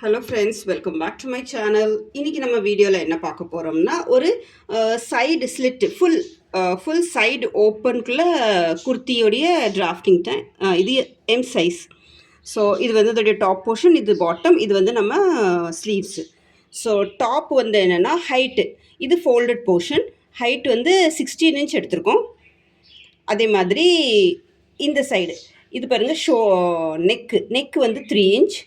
Hello friends, welcome back to my channel. இன்றைக்கி நம்ம வீடியோவில் என்ன பார்க்க போகிறோம்னா, ஒரு சைடு ஸ்லிட்டு ஃபுல் சைடு ஓப்பனுக்குள்ளே குர்த்தியோடைய டிராஃப்டிங் டைம். இது எம் சைஸ். ஸோ இது வந்து இதோடைய டாப் போர்ஷன், இது பாட்டம், இது வந்து நம்ம ஸ்லீவ்ஸு. ஸோ டாப் வந்து என்னென்னா ஹைட்டு, இது ஃபோல்டட் போர்ஷன். ஹைட் வந்து 16 இன்ச் எடுத்திருக்கோம். அதே மாதிரி இந்த சைடு இது பாருங்கள், நெக்கு வந்து 3 இன்ச்.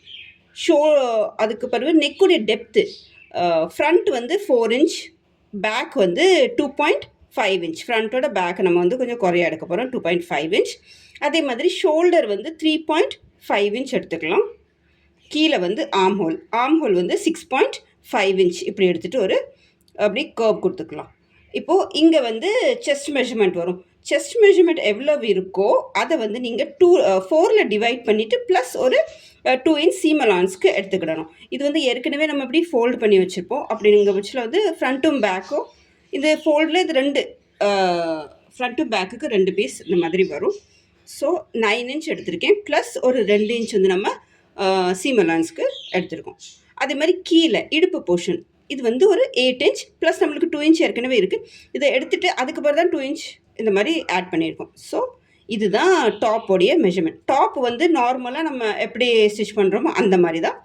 அதுக்கு பிறகு நெக்குடைய டெப்த்து ஃப்ரண்ட் வந்து 4 இன்ச், பேக் வந்து 2.5 இன்ச். ஃப்ரண்ட்டோட பேக் நம்ம வந்து கொஞ்சம் குறையா எடுக்க போகிறோம், 2.5 இன்ச். அதே மாதிரி ஷோல்டர் வந்து 3.5 இன்ச் எடுத்துக்கலாம். கீழே வந்து ஆம் ஹோல் வந்து 6.5 இன்ச் இப்படி எடுத்துகிட்டு ஒரு அப்படி கர்வ் கொடுத்துக்கலாம். இப்போது இங்கே வந்து செஸ்ட் மெஷர்மெண்ட் வரும். செஸ்ட் மெஷர்மெண்ட் எவ்வளோ இருக்கோ அதை வந்து நீங்கள் 4ல் டிவைட் பண்ணிவிட்டு ப்ளஸ் ஒரு 2 இன்ச் சீம் அலவன்ஸ்க்கு எடுத்துக்கிடணும். இது வந்து ஏற்கனவே நம்ம இப்படி ஃபோல்டு பண்ணி வச்சுருப்போம். அப்படிங்கிற பட்சத்தில் வந்து ஃப்ரண்ட்டும் பேக்கும் இது ஃபோல்டில் இது 2 ஃப்ரண்ட்டும் பேக்குக்கு 2 பீஸ் இந்த மாதிரி வரும். ஸோ 9 இன்ச் எடுத்திருக்கேன், ப்ளஸ் ஒரு 2 இன்ச் வந்து நம்ம சீம் அலவன்ஸ்க்கு எடுத்துருக்கோம். அதே மாதிரி கீழே இடுப்பு போர்ஷன் இது வந்து ஒரு 8 இன்ச், ப்ளஸ் நம்மளுக்கு 2 இன்ச் ஏற்கனவே இருக்குது. இதை எடுத்துகிட்டு அதுக்கப்புறம் தான் 2 இன்ச் இந்த மாதிரி ஆட் பண்ணியிருக்கோம். ஸோ இதுதான் டாப்போடைய மெஷர்மெண்ட். டாப் வந்து நார்மலாக நம்ம எப்படி ஸ்டிச் பண்ணுறோமோ அந்த மாதிரி தான்.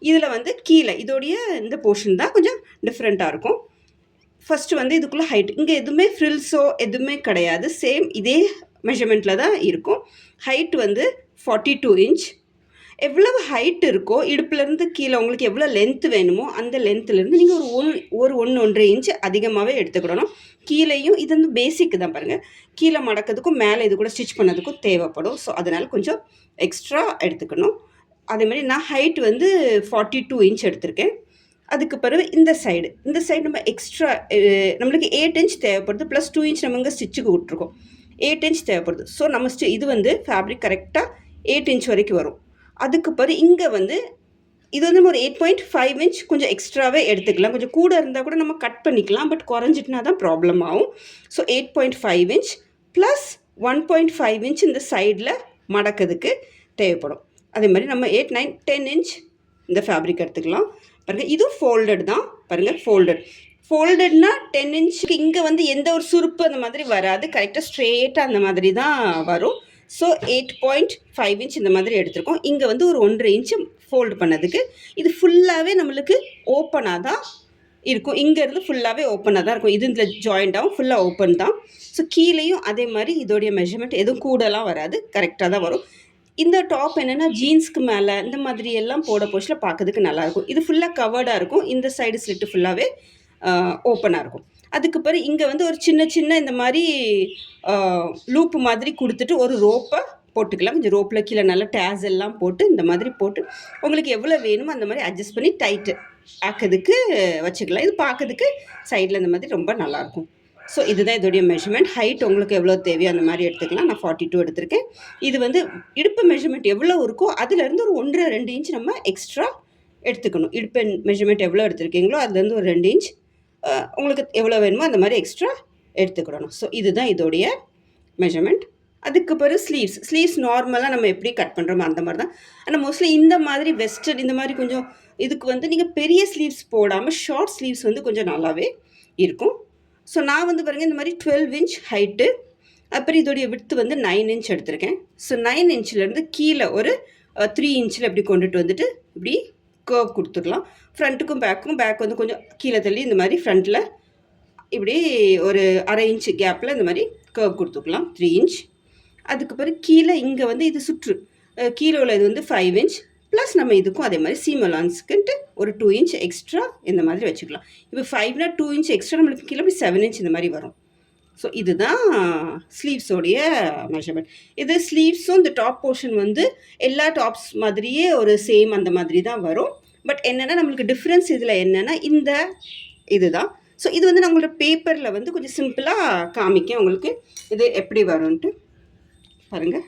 இதில் வந்து கீழே இதோடைய இந்த போர்ஷன் தான் கொஞ்சம் டிஃப்ரெண்ட்டாக இருக்கும். ஃபஸ்ட்டு வந்து இதுக்குள்ளே ஹைட், இங்கே எதுவுமே ஃப்ரில்ஸோ எதுவுமே கிடையாது, சேம் இதே மெஷர்மெண்ட்டில் தான் இருக்கும். ஹைட் வந்து 42 இன்ச். எவ்வளவு ஹைட் இருக்கோ இடுப்புலேருந்து கீழே உங்களுக்கு எவ்வளோ லென்த்து வேணுமோ அந்த லென்த்துலேருந்து நீங்கள் ஒரு 1.5 இன்ச் அதிகமாகவே எடுத்துக்கிடணும். கீழேயும் இது வந்து பேசிக்கு தான் பாருங்கள், கீழே மடக்கிறதுக்கும் மேலே இது கூட ஸ்டிச் பண்ணதுக்கும் தேவைப்படும். ஸோ அதனால் கொஞ்சம் எக்ஸ்ட்ரா எடுத்துக்கணும். அதே மாதிரி நான் ஹைட் வந்து 42 இன்ச் எடுத்திருக்கேன். அதுக்கு பிறகு இந்த சைடு நம்ம எக்ஸ்ட்ரா நம்மளுக்கு 8 இன்ச் தேவைப்படுது, ப்ளஸ் 2 இன்ச் நம்ம இங்கே ஸ்டிச்சுக்கு விட்ருக்கோம். 8 இன்ச் தேவைப்படுது. ஸோ நம்ம இது வந்து ஃபேப்ரிக் கரெக்டாக 8 இன்ச் வரைக்கும் வரும். அதுக்கு பிறகு இங்கே வந்து இது வந்து ஒரு 8.5 இன்ச் கொஞ்சம் எக்ஸ்ட்ராவே எடுத்துக்கலாம். கொஞ்சம் கூட இருந்தால் கூட நம்ம கட் பண்ணிக்கலாம், பட் குறைஞ்சிட்டுனா தான் ப்ராப்ளம் ஆகும். ஸோ 8.5 இன்ச் ப்ளஸ் 1.5 இன்ச் இந்த சைடில் மடக்கிறதுக்கு தேவைப்படும். அதே மாதிரி நம்ம 8, 9, 10 இன்ச் இந்த ஃபேப்ரிக் எடுத்துக்கலாம். பாருங்கள், இதுவும் ஃபோல்டட் தான். பாருங்கள், ஃபோல்டட்னா 10 இன்ச்சுக்கு இங்கே வந்து எந்த ஒரு சுருப்பு அந்த மாதிரி வராது, கரெக்டாக ஸ்ட்ரெயிட்டாக அந்த மாதிரி தான் வரும். ஸோ 8.5 இன்ச் இந்த மாதிரி எடுத்திருக்கோம். இங்கே வந்து ஒரு 1.5 இன்ச்சு ஃபோல்டு பண்ணதுக்கு. இது ஃபுல்லாகவே நம்மளுக்கு ஓப்பனாக தான் இருக்கும். இங்கேருந்து ஃபுல்லாகவே ஓப்பனாக தான் இருக்கும். இது இதில் ஜாயிண்டாகவும் ஃபுல்லாக ஓப்பன் தான். ஸோ கீழேயும் அதே மாதிரி இதோடைய மெஷர்மெண்ட் எதுவும் கூடலாம் வராது, கரெக்டாக தான் வரும். இந்த டாப் என்னென்னா ஜீன்ஸ்க்கு மேலே இந்த மாதிரி எல்லாம் போட போச்சில் பார்க்கறதுக்கு நல்லாயிருக்கும். இது ஃபுல்லாக கவர்டாக இருக்கும். இந்த சைடு ஸ்லிட்டு ஃபுல்லாகவே ஓப்பனாக இருக்கும். அதுக்கு பிறகு இங்கே வந்து ஒரு சின்ன இந்த மாதிரி லூப்பு மாதிரி கொடுத்துட்டு ஒரு ரோப்பை போட்டுக்கலாம். கொஞ்சம் ரோப்பில் கீழே நல்லா டேஸ் எல்லாம் போட்டு இந்த மாதிரி போட்டு உங்களுக்கு எவ்வளோ வேணுமோ அந்த மாதிரி அட்ஜஸ்ட் பண்ணி டைட்டு ஆக்கிறதுக்கு வச்சுக்கலாம். இது பார்க்கறதுக்கு சைடில் இந்த மாதிரி ரொம்ப நல்லாயிருக்கும். ஸோ இதுதான் இதோடைய மெஷர்மெண்ட். ஹைட் உங்களுக்கு எவ்வளோ தேவையோ அந்த மாதிரி எடுத்துக்கலாம். நான் 42 எடுத்திருக்கேன். இது வந்து இடுப்பு மெஷர்மெண்ட் எவ்வளோ இருக்கோ அதுலேருந்து ஒரு 1.5-2 இன்ச் நம்ம எக்ஸ்ட்ரா எடுத்துக்கணும். இடுப்பு மெஷர்மெண்ட் எவ்வளோ எடுத்துருக்கீங்களோ அதுலேருந்து ஒரு 2 இன்ச் உங்களுக்கு எவ்வளோ வேணுமோ அந்த மாதிரி எக்ஸ்ட்ரா எடுத்துக்கிடணும். ஸோ இதுதான் இதோடைய மெஷர்மெண்ட். அதுக்கு பிறகு ஸ்லீவ்ஸ் நார்மலாக நம்ம எப்படி கட் பண்ணுறோமோ அந்த மாதிரி தான். ஆனால் மோஸ்ட்லி இந்த மாதிரி வெஸ்டர்ன் இந்த மாதிரி கொஞ்சம் இதுக்கு வந்து நீங்கள் பெரிய ஸ்லீவ்ஸ் போடாமல் ஷார்ட் ஸ்லீவ்ஸ் வந்து கொஞ்சம் நல்லாவே இருக்கும். ஸோ நான் வந்து பாருங்கள் இந்த மாதிரி 12 இன்ச் ஹைட்டு, அப்புறம் இதோடைய விட்த்து வந்து 9 இன்ச் எடுத்திருக்கேன். ஸோ 9 இன்ச்சிலேருந்து கீழே ஒரு 3 இன்ச்சில் இப்படி கொண்டுட்டு வந்துட்டு இப்படி கர்வ் கொடுத்துடலாம். ஃப்ரண்ட்டுக்கும் பேக் வந்து கொஞ்சம் கீழே தள்ளி இந்த மாதிரி ஃப்ரண்ட்டில் இப்படி ஒரு 1/2 இன்ச்சு கேப்பில் இந்த மாதிரி கர்வ் கொடுத்துக்கலாம், 3 இன்ச். அதுக்கு பிறகு கீழே இங்கே வந்து இது சுற்று கீழே உள்ள இது வந்து 5 இன்ச், ப்ளஸ் நம்ம இதுக்கும் அதே மாதிரி சீம் அலவன்ஸ்க்குன்ட்டு ஒரு 2 இன்ச் எக்ஸ்ட்ரா இந்த மாதிரி வச்சுக்கலாம். இப்போ 5னா 2 இன்ச் எக்ஸ்ட்ரா நம்மளுக்கு கீழே போய் 7 இன்ச் இந்த மாதிரி வரும். ஸோ இதுதான் ஸ்லீவ்ஸோடைய மெஷர்மெண்ட். இது ஸ்லீவ்ஸும் இந்த டாப் போர்ஷன் வந்து எல்லா டாப்ஸ் மாதிரியே ஒரு சேம் அந்த மாதிரி தான் வரும். பட் என்னென்னா நம்மளுக்கு டிஃப்ரென்ஸ் இதில் என்னென்னா இந்த இதுதான். ஸோ இது வந்து நான் உங்களோட பேப்பரில் வந்து கொஞ்சம் சிம்பிளாக காமிக்கேன் உங்களுக்கு இது எப்படி வரும்ன்ட்டு. பாருங்கள்,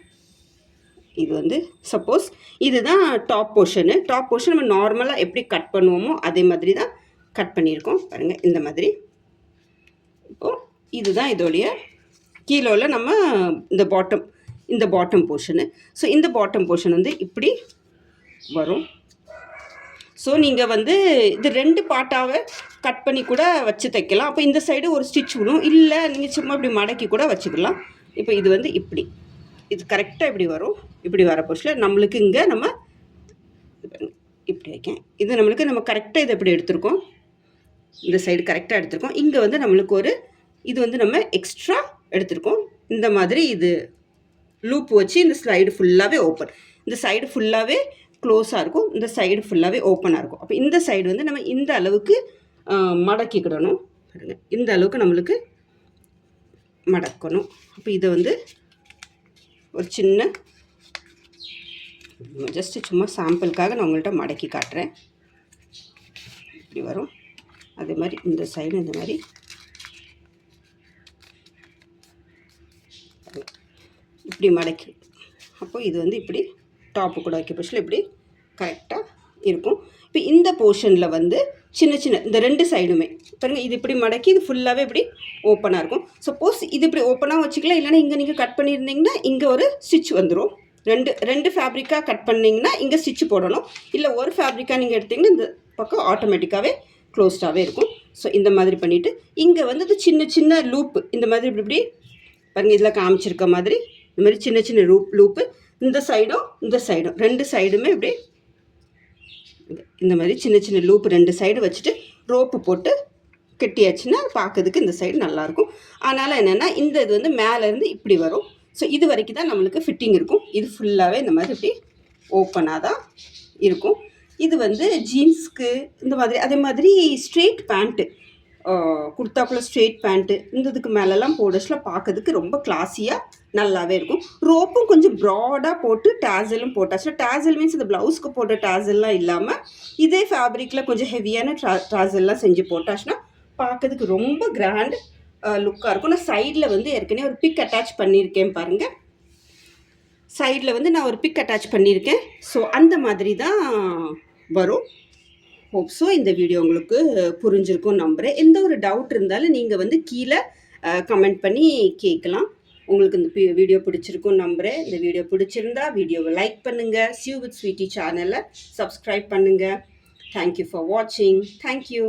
இது வந்து சப்போஸ் இதுதான் டாப் போர்ஷன் நம்ம நார்மலாக எப்படி கட் பண்ணுவோமோ அதே மாதிரி தான் கட் பண்ணியிருக்கோம். பாருங்கள், இந்த மாதிரி. இப்போது இதுதான் இதோடைய கீழோவில் நம்ம இந்த பாட்டம் போர்ஷனு. ஸோ இந்த பாட்டம் போர்ஷன் வந்து இப்படி வரும். ஸோ நீங்கள் வந்து இது 2 பார்ட்டாக கட் பண்ணி கூட வச்சு தைக்கலாம். அப்போ இந்த சைடு ஒரு ஸ்டிச் விடும், இல்லை நீங்கள் சும்மா இப்படி மடக்கி கூட வச்சுக்கலாம். இப்போ இது வந்து இப்படி இது கரெக்டாக இப்படி வரும். இப்படி வர போஸ்டில் நம்மளுக்கு இங்கே நம்ம இப்படி வைக்கேன். இது நம்மளுக்கு நம்ம கரெக்டாக இதை இப்படி எடுத்திருக்கோம். இந்த சைடு கரெக்டாக எடுத்திருக்கோம். இங்கே வந்து நம்மளுக்கு ஒரு இது வந்து நம்ம எக்ஸ்ட்ரா எடுத்திருக்கோம். இந்த மாதிரி இது லூப் வச்சு இந்த சைடு ஃபுல்லாகவே ஓப்பன், இந்த சைடு ஃபுல்லாகவே க்ளோஸாக இருக்கும், இந்த சைடு ஃபுல்லாகவே ஓப்பனாக இருக்கும். அப்போ இந்த சைடு வந்து நம்ம இந்த அளவுக்கு மடக்கிக்கிடணும். பாருங்கள், இந்த அளவுக்கு நம்மளுக்கு மடக்கணும். அப்போ இதை வந்து ஒரு சின்ன ஜஸ்ட்டு சும்மா சாம்பிளுக்காக நான் உங்கள்கிட்ட மடக்கி காட்டுறேன். இப்படி வரும். அதே மாதிரி இந்த சைடு இந்த மாதிரி இப்படி மடக்கி, அப்போ இது வந்து இப்படி டாப்பு கூட வைக்க போஸ்டில் இப்படி கரெக்டாக இருக்கும். இப்போ இந்த போர்ஷனில் வந்து சின்ன சின்ன இந்த 2 சைடுமே பாருங்கள், இது இப்படி மடக்கி இது ஃபுல்லாகவே இப்படி ஓப்பனாக இருக்கும். சப்போஸ் இது இப்படி ஓப்பனாக வச்சுக்கலாம், இல்லைனா இங்கே நீங்கள் கட் பண்ணியிருந்தீங்கன்னா இங்கே ஒரு ஸ்டிச் வந்துடும். ரெண்டு ஃபேப்ரிக்காக கட் பண்ணிங்கன்னா இங்கே ஸ்டிச் போடணும், இல்லை ஒரு ஃபேப்ரிக்காக நீங்கள் எடுத்திங்கன்னா இந்த பக்கம் ஆட்டோமேட்டிக்காகவே க்ளோஸ்டாகவே இருக்கும். ஸோ இந்த மாதிரி பண்ணிவிட்டு இங்கே வந்து இது சின்ன சின்ன லூப்பு இந்த மாதிரி இப்படி பாருங்கள், இதில் காமிச்சிருக்க மாதிரி இந்த மாதிரி சின்ன சின்ன லூப்பு இந்த சைடும் 2 சைடுமே இப்படி இந்த மாதிரி சின்ன சின்ன லூப் 2 சைடு வச்சுட்டு ரோப்பு போட்டு கெட்டியாச்சுன்னா பார்க்கறதுக்கு இந்த சைடு நல்லாயிருக்கும். அதனால் என்னென்னா இந்த இது வந்து மேலேருந்து இப்படி வரும். ஸோ இது வரைக்கும் தான் நம்மளுக்கு ஃபிட்டிங் இருக்கும். இது ஃபுல்லாகவே இந்த மாதிரி இப்படி ஓப்பனாக தான் இருக்கும். இது வந்து ஜீன்ஸுக்கு இந்த மாதிரி, அதே மாதிரி ஸ்ட்ரெயிட் பேண்ட்டு, குர்தாக்குள்ள ஸ்ட்ரெயிட் பேண்ட்டு இந்த இதுக்கு மேலெல்லாம் போடச்சில் பார்க்கறதுக்கு ரொம்ப கிளாஸியாக நல்லாவே இருக்கும். ரோப்பும் கொஞ்சம் ப்ராடாக போட்டு டேசலும் போட்டாச்சுன்னா, டேசல் மீன்ஸ் இந்த ப்ளவுஸ்க்கு போட்ட டேசல்லாம் இல்லாமல் இதே ஃபேப்ரிக்கில் கொஞ்சம் ஹெவியான டேசல்லாம் செஞ்சு போட்டாச்சுன்னா பார்க்கறதுக்கு ரொம்ப கிராண்ட் லுக்காக இருக்கும். நான் சைடில் வந்து ஏற்கனவே ஒரு பிக் அட்டாச் பண்ணியிருக்கேன் பாருங்கள். சைடில் வந்து நான் ஒரு பிக் அட்டாச் பண்ணியிருக்கேன். ஸோ அந்த மாதிரி தான் வரும். ஹோப் ஸோ இந்த வீடியோ உங்களுக்கு புரிஞ்சிருக்கும் நம்புகிறேன். எந்த ஒரு டவுட் இருந்தாலும் நீங்கள் வந்து கீழே கமெண்ட் பண்ணி கேட்கலாம். உங்களுக்கு இந்த வீடியோ பிடிச்சிருக்கும் நம்புகிறேன். இந்த வீடியோ பிடிச்சிருந்தா வீடியோவை லைக் பண்ணுங்கள். சியூ வித் ஸ்வீட்டி சேனலை சப்ஸ்கிரைப் பண்ணுங்கள். தேங்க்யூ ஃபார் வாட்சிங். தேங்க்யூ.